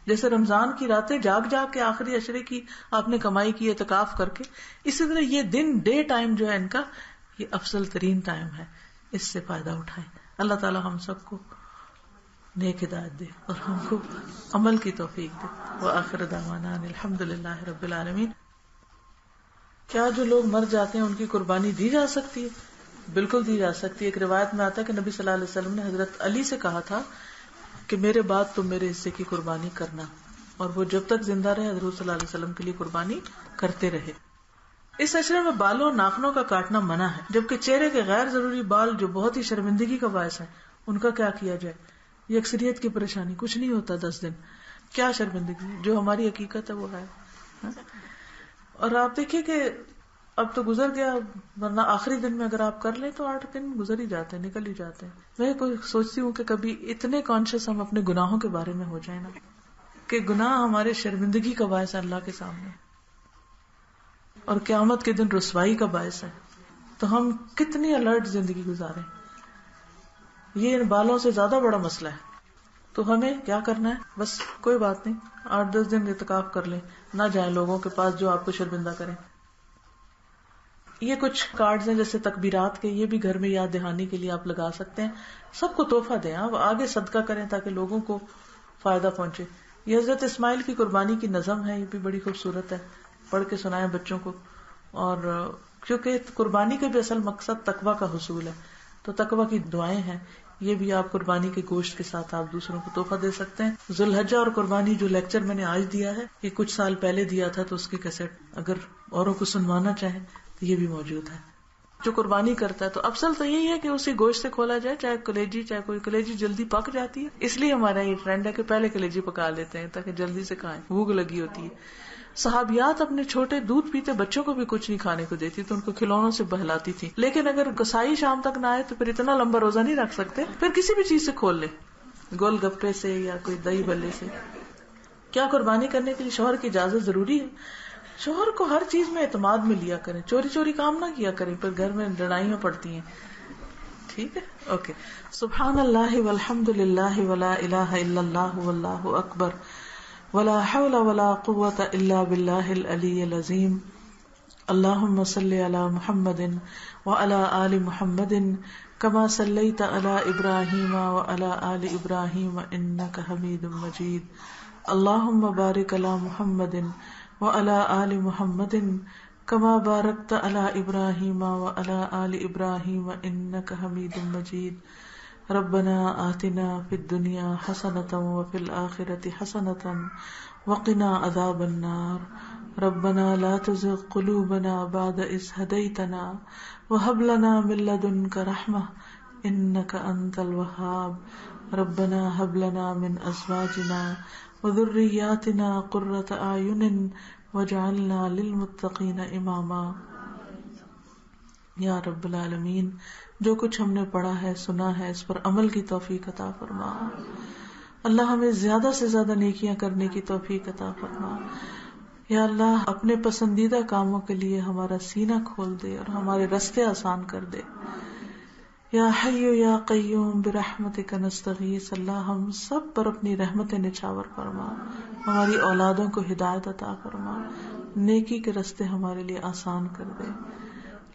جیسے رمضان کی راتیں جاگ جاگ کے آخری عشرے کی آپ نے کمائی کی اعتکاف کر کے، اسی طرح یہ دن ڈے ٹائم جو ہے ان کا یہ افضل ترین ٹائم ہے. اس سے فائدہ اٹھائیں. اللہ تعالی ہم سب کو نیک ہدایت دے اور ہم کو عمل کی توفیق دے. وآخر دعوانا الحمدللہ رب العالمین. کیا جو لوگ مر جاتے ہیں ان کی قربانی دی جا سکتی ہے؟ بالکل دی جا سکتی ہے. ایک روایت میں آتا ہے کہ نبی صلی اللہ علیہ وسلم نے حضرت علی سے کہا تھا کہ میرے بعد تم میرے حصے کی قربانی کرنا، اور وہ جب تک زندہ رہے حضرت صلی اللہ علیہ وسلم کے لیے قربانی کرتے رہے. اس عشرے میں بالوں اور ناخنوں کا کاٹنا منع ہے، جبکہ چہرے کے غیر ضروری بال جو بہت ہی شرمندگی کا باعث ہے ان کا کیا کیا جائے؟ یہ اکثریت کی پریشانی. کچھ نہیں ہوتا 10 دن، کیا شرمندگی؟ جو ہماری حقیقت ہے وہ ہے. اور آپ دیکھیے کہ اب تو گزر گیا، ورنہ آخری دن میں اگر آپ کر لیں تو 8 دن گزر ہی جاتے ہیں، نکل ہی جاتے ہیں. میں کوئی سوچتی ہوں کہ کبھی اتنے کانشیس ہم اپنے گناہوں کے بارے میں ہو جائیں نا کہ گناہ ہمارے شرمندگی کا باعث ہے اللہ کے سامنے، اور قیامت کے دن رسوائی کا باعث ہے. تو ہم کتنی الرٹ زندگی گزاریں. یہ ان بالوں سے زیادہ بڑا مسئلہ ہے. تو ہمیں کیا کرنا ہے؟ بس کوئی بات نہیں، 8-10 دن اعتکاف کر لیں، نہ جائیں لوگوں کے پاس جو آپ کو شرمندہ کریں. یہ کچھ کارڈز ہیں جیسے تکبیرات کے، یہ بھی گھر میں یاد دہانی کے لیے آپ لگا سکتے ہیں. سب کو تحفہ دیں، آپ آگے صدقہ کریں تاکہ لوگوں کو فائدہ پہنچے. یہ حضرت اسماعیل کی قربانی کی نظم ہے، یہ بھی بڑی خوبصورت ہے، پڑھ کے سنائیں بچوں کو. اور کیونکہ قربانی کا بھی اصل مقصد تقویٰ کا حصول ہے، تو تقویٰ کی دعائیں ہیں. یہ بھی آپ قربانی کے گوشت کے ساتھ آپ دوسروں کو تحفہ دے سکتے ہیں. ذوالحجہ اور قربانی جو لیکچر میں نے آج دیا ہے، یہ کچھ سال پہلے دیا تھا، تو اس کی کیسٹ اگر اوروں کو سنوانا چاہیں تو یہ بھی موجود ہے. جو قربانی کرتا ہے تو افضل تو یہی ہے کہ اسی گوشت سے کھولا جائے، چاہے کلیجی، چاہے کوئی کلیجی جلدی پک جاتی ہے، اس لیے ہمارا یہ ٹرینڈ ہے کہ پہلے کلیجی پکا لیتے ہیں تاکہ جلدی سے کھائیں، بھوک لگی ہوتی ہے. صحابیات اپنے چھوٹے دودھ پیتے بچوں کو بھی کچھ نہیں کھانے کو دیتی، تو ان کو کھلونوں سے بہلاتی تھی. لیکن اگر کسائی شام تک نہ آئے تو پھر اتنا لمبا روزہ نہیں رکھ سکتے، پھر کسی بھی چیز سے کھول لے، گول گپے سے یا کوئی دہی بلے سے. کیا قربانی کرنے کے لیے شوہر کی اجازت ضروری ہے؟ شوہر کو ہر چیز میں اعتماد میں لیا کریں، چوری چوری کام نہ کیا کریں، پھر گھر میں لڑائیاں پڑتی ہیں. ٹھیک ہے، اوکے. سبحان اللہ والحمد للہ ولا الہ الا اللہ واللہ اکبر ولا حول ولا قوة الا باللہ العلی العظیم. اللہم صلی علی محمد وعلی آل محمد کما صلیت علی ابراہیم وعلی آل ابراہیم انک حمید مجید. اللہم بارک علی محمد وعلی آل محمد کما بارکت علی ابراہیم وعلی آل ابراہیم انک حمید مجید. ربنا آتنا فی الدنیا حسنۃ وفی الآخرۃ حسنۃ وقنا عذاب النار. ربنا لا تزغ قلوبنا بعد إذ هديتنا وهب لنا من لدنك رحمة إنك أنت الوهاب. ربنا هب لنا من أزواجنا وذرياتنا قرة أعين واجعلنا للمتقين إماما. یا رب العالمین، جو کچھ ہم نے پڑھا ہے، سنا ہے، اس پر عمل کی توفیق عطا فرما. اللہ ہمیں زیادہ سے زیادہ نیکیاں کرنے کی توفیق عطا فرما. یا اللہ اپنے پسندیدہ کاموں کے لیے ہمارا سینہ کھول دے اور ہمارے راستے آسان کر دے. یا حی یا قیوم برحمتک نستغیث. اللہ ہم سب پر اپنی رحمت نچھاور فرما، ہماری اولادوں کو ہدایت عطا فرما، نیکی کے راستے ہمارے لیے آسان کر دے.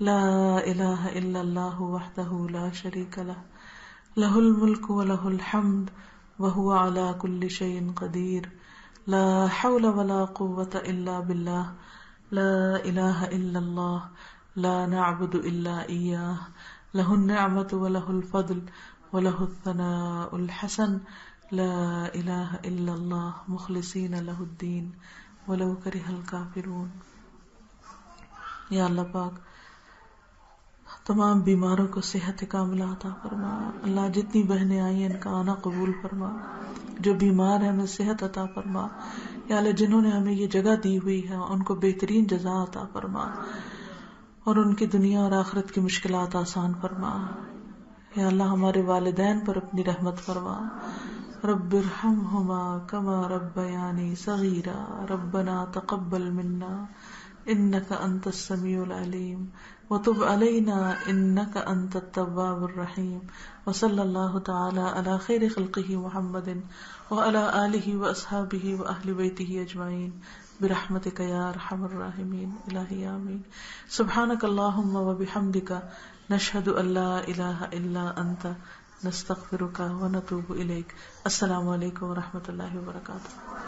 لا الہ الا اللہ وحدہ لا شریک لہ، لہ الملک ولہ الحمد وہو علی کل شیء قدیر. لا حول ولا قوة الا باللہ. لا الہ الا اللہ لا نعبد الا ایاہ. لہ النعمۃ ولہ الفضل ولہ الثناء الحسن. لا الہ الا اللہ مخلصین لہ الدین ولو کرہ الکافرون. یا اللہ پاک تمام بیماروں کو صحت کاملہ عطا فرما. اللہ جتنی بہنیں آئی ہیں ان کا آنا قبول فرما، جو بیمار ہیں ہمیں صحت عطا فرما. یا اللہ جنہوں نے ہمیں یہ جگہ دی ہوئی ہے ان کو بہترین جزا عطا فرما اور ان کی دنیا اور آخرت کی مشکلات آسان فرما. یا اللہ ہمارے والدین پر اپنی رحمت فرما. رب ارحمہما کما ربیانی صغیرا. ربنا تقبل منا انک انت السمیع العلیم وتب علینا انک انت التواب الرحیم. وصلی اللہ تعالی علی خیر خلقہ محمد وعلی آلہ واصحابہ واہل بیتہ اجمعین برحمتک یا ارحم الراحمین. الہی آمین. سبحانک اللہم وبحمدک نشہد ان لا الہ الا انت نستغفرک ونتوب الیک. السلام علیکم ورحمۃ اللہ وبرکاتہ.